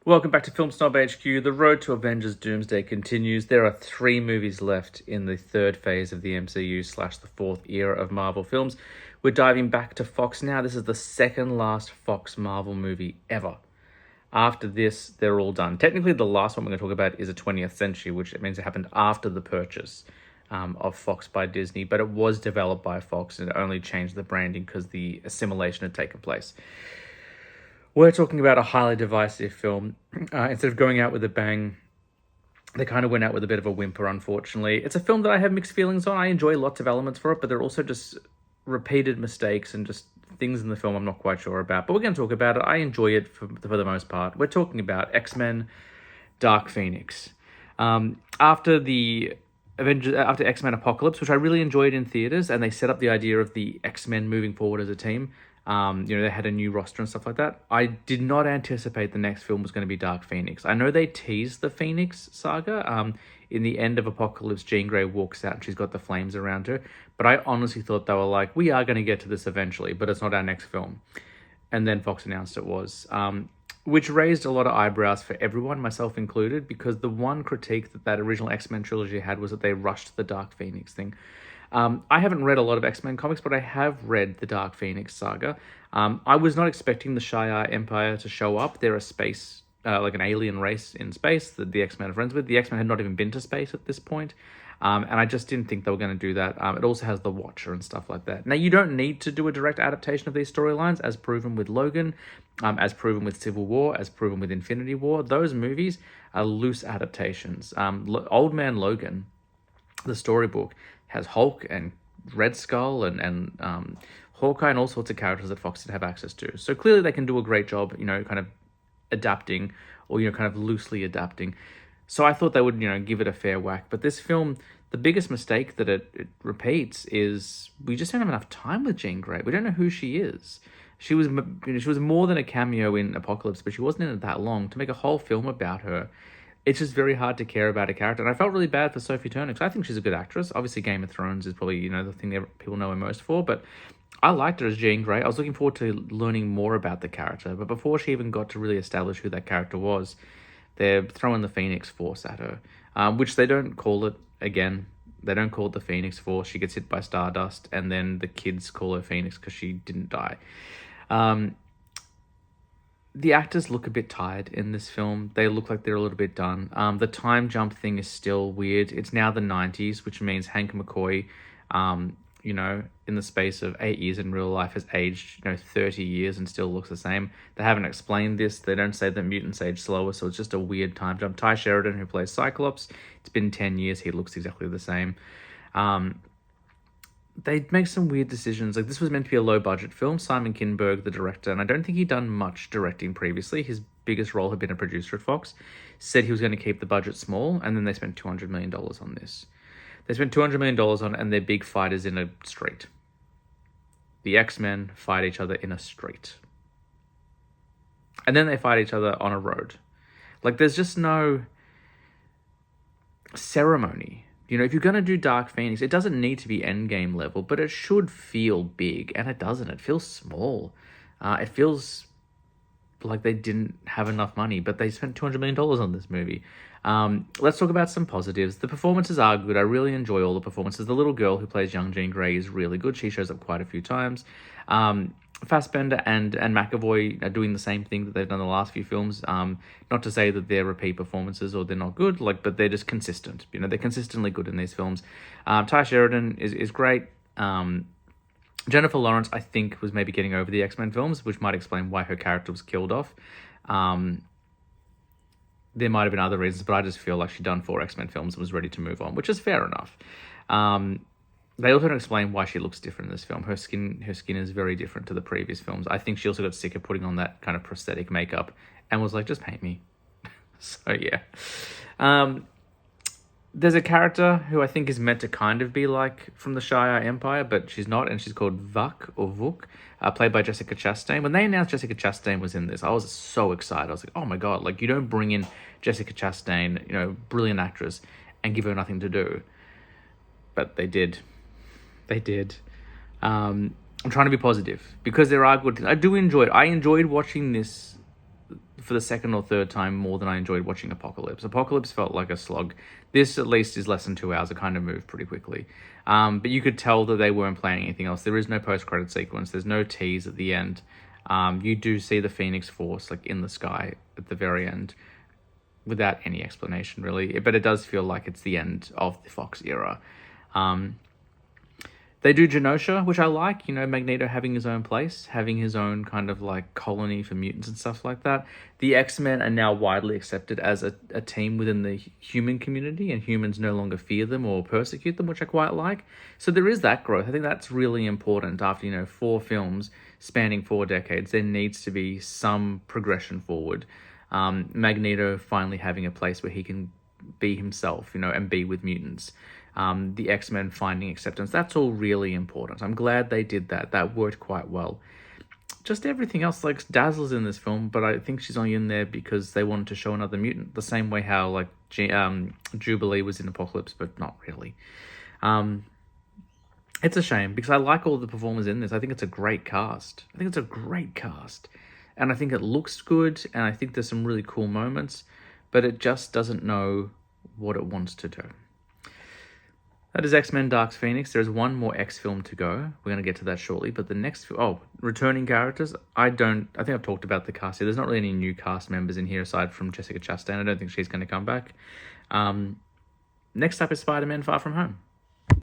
Welcome back to Film Snob HQ. The road to Avengers Doomsday continues. There are 3 movies left in the third phase of the MCU / the fourth era of Marvel films. We're diving back to Fox now. This is the second last Fox Marvel movie ever. After this, they're all done. Technically, the last one we're going to talk about is a 20th Century, which means it happened after the purchase of Fox by Disney, but it was developed by Fox and it only changed the branding because the assimilation had taken place. We're talking about a highly divisive film. Instead of going out with a bang, they kind of went out with a bit of a whimper, unfortunately. It's a film that I have mixed feelings on. I enjoy lots of elements for it, but there are also just repeated mistakes and just things in the film I'm not quite sure about. But we're going to talk about it. I enjoy it for the most part. We're talking about X-Men Dark Phoenix. After the Avengers, after X-Men Apocalypse, which I really enjoyed in theaters, and they set up the idea of the X-Men moving forward as a team. They had a new roster and stuff like that. I did not anticipate the next film was going to be Dark Phoenix. I know they teased the Phoenix saga. In the end of Apocalypse, Jean Grey walks out and she's got the flames around her. But I honestly thought they were like, we are going to get to this eventually, but it's not our next film. And then Fox announced it was, which raised a lot of eyebrows for everyone, myself included, because the one critique that original X-Men trilogy had was that they rushed the Dark Phoenix thing. I haven't read a lot of X-Men comics, but I have read the Dark Phoenix saga. I was not expecting the Shi'ar Empire to show up. They're a space, like an alien race in space that the X-Men are friends with. The X-Men had not even been to space at this point. And I just didn't think they were going to do that. It also has the Watcher and stuff like that. Now, you don't need to do a direct adaptation of these storylines, as proven with Logan, as proven with Civil War, as proven with Infinity War. Those movies are loose adaptations. Old Man Logan, the storybook, has Hulk and Red Skull and Hawkeye and all sorts of characters that Fox did have access to. So clearly they can do a great job, kind of adapting or, kind of loosely adapting. So I thought they would, give it a fair whack. But this film, the biggest mistake that it repeats is we just don't have enough time with Jean Grey. We don't know who she is. She was more than a cameo in Apocalypse, but she wasn't in it that long. To make a whole film about her, it's just very hard to care about a character. And I felt really bad for Sophie Turner because I think she's a good actress. Obviously, Game of Thrones is probably, the thing that people know her most for. But I liked her as Jean Grey. I was looking forward to learning more about the character. But before she even got to really establish who that character was, they're throwing the Phoenix Force at her, which they don't call it, again, they don't call it the Phoenix Force. She gets hit by Stardust, and then the kids call her Phoenix because she didn't die. The actors look a bit tired in this film. They look like they're a little bit done. The time jump thing is still weird. It's now the 90s, which means Hank McCoy, in the space of 8 years in real life has aged, 30 years and still looks the same. They haven't explained this. They don't say that mutants age slower, so it's just a weird time jump. Ty Sheridan, who plays Cyclops, it's been 10 years. He looks exactly the same. They make some weird decisions. Like, this was meant to be a low-budget film. Simon Kinberg, the director, and I don't think he'd done much directing previously. His biggest role had been a producer at Fox. Said he was going to keep the budget small, and then they spent $200 million on this. They spent $200 million on it, and their big fight is in a street. The X-Men fight each other in a street. And then they fight each other on a road. Like, there's just no ceremony. If you're going to do Dark Phoenix, it doesn't need to be Endgame level, but it should feel big, and it doesn't. It feels small. It feels like they didn't have enough money, but they spent $200 million on this movie. Let's talk about some positives. The performances are good. I really enjoy all the performances. The little girl who plays young Jean Grey is really good. She shows up quite a few times. Fassbender and McAvoy are doing the same thing that they've done the last few films. Not to say that they're repeat performances or they're not good, but they're just consistent. They're consistently good in these films. Ty Sheridan is great. Jennifer Lawrence, I think, was maybe getting over the X-Men films, which might explain why her character was killed off. There might have been other reasons, but I just feel like she'd done 4 X-Men films and was ready to move on, which is fair enough. They also don't explain why she looks different in this film. Her skin is very different to the previous films. I think she also got sick of putting on that kind of prosthetic makeup and was like, just paint me. So, yeah. There's a character who I think is meant to kind of be like from the Shi'ar Empire, but she's not, and she's called Vuk, played by Jessica Chastain. When they announced Jessica Chastain was in this, I was so excited. I was like, oh my God, like, you don't bring in Jessica Chastain, brilliant actress, and give her nothing to do. But they did. They did. I'm trying to be positive because there are good things. I do enjoy it. I enjoyed watching this for the second or third time more than I enjoyed watching Apocalypse. Apocalypse felt like a slog. This at least is less than 2 hours. It kind of moved pretty quickly. But you could tell that they weren't planning anything else. There is no post-credit sequence. There's no tease at the end. You do see the Phoenix Force like in the sky at the very end without any explanation, really. But it does feel like it's the end of the Fox era. They do Genosha, which I like, Magneto having his own place, having his own kind of like colony for mutants and stuff like that. The X-Men are now widely accepted as a team within the human community, and humans no longer fear them or persecute them, which I quite like. So there is that growth. I think that's really important after, 4 films spanning 4 decades. There needs to be some progression forward. Magneto finally having a place where he can be himself, and be with mutants. The X-Men finding acceptance. That's all really important. I'm glad they did that. That worked quite well. Just everything else, like Dazzler's in this film, but I think she's only in there because they wanted to show another mutant. The same way how like Jubilee was in Apocalypse, but not really. It's a shame because I like all the performers in this. I think it's a great cast. And I think it looks good, and I think there's some really cool moments, but it just doesn't know what it wants to do. That is X-Men Dark Phoenix. There's one more X film to go. We're going to get to that shortly. But the next... returning characters. I think I've talked about the cast here. There's not really any new cast members in here aside from Jessica Chastain. I don't think she's going to come back. Next up is Spider-Man Far From Home.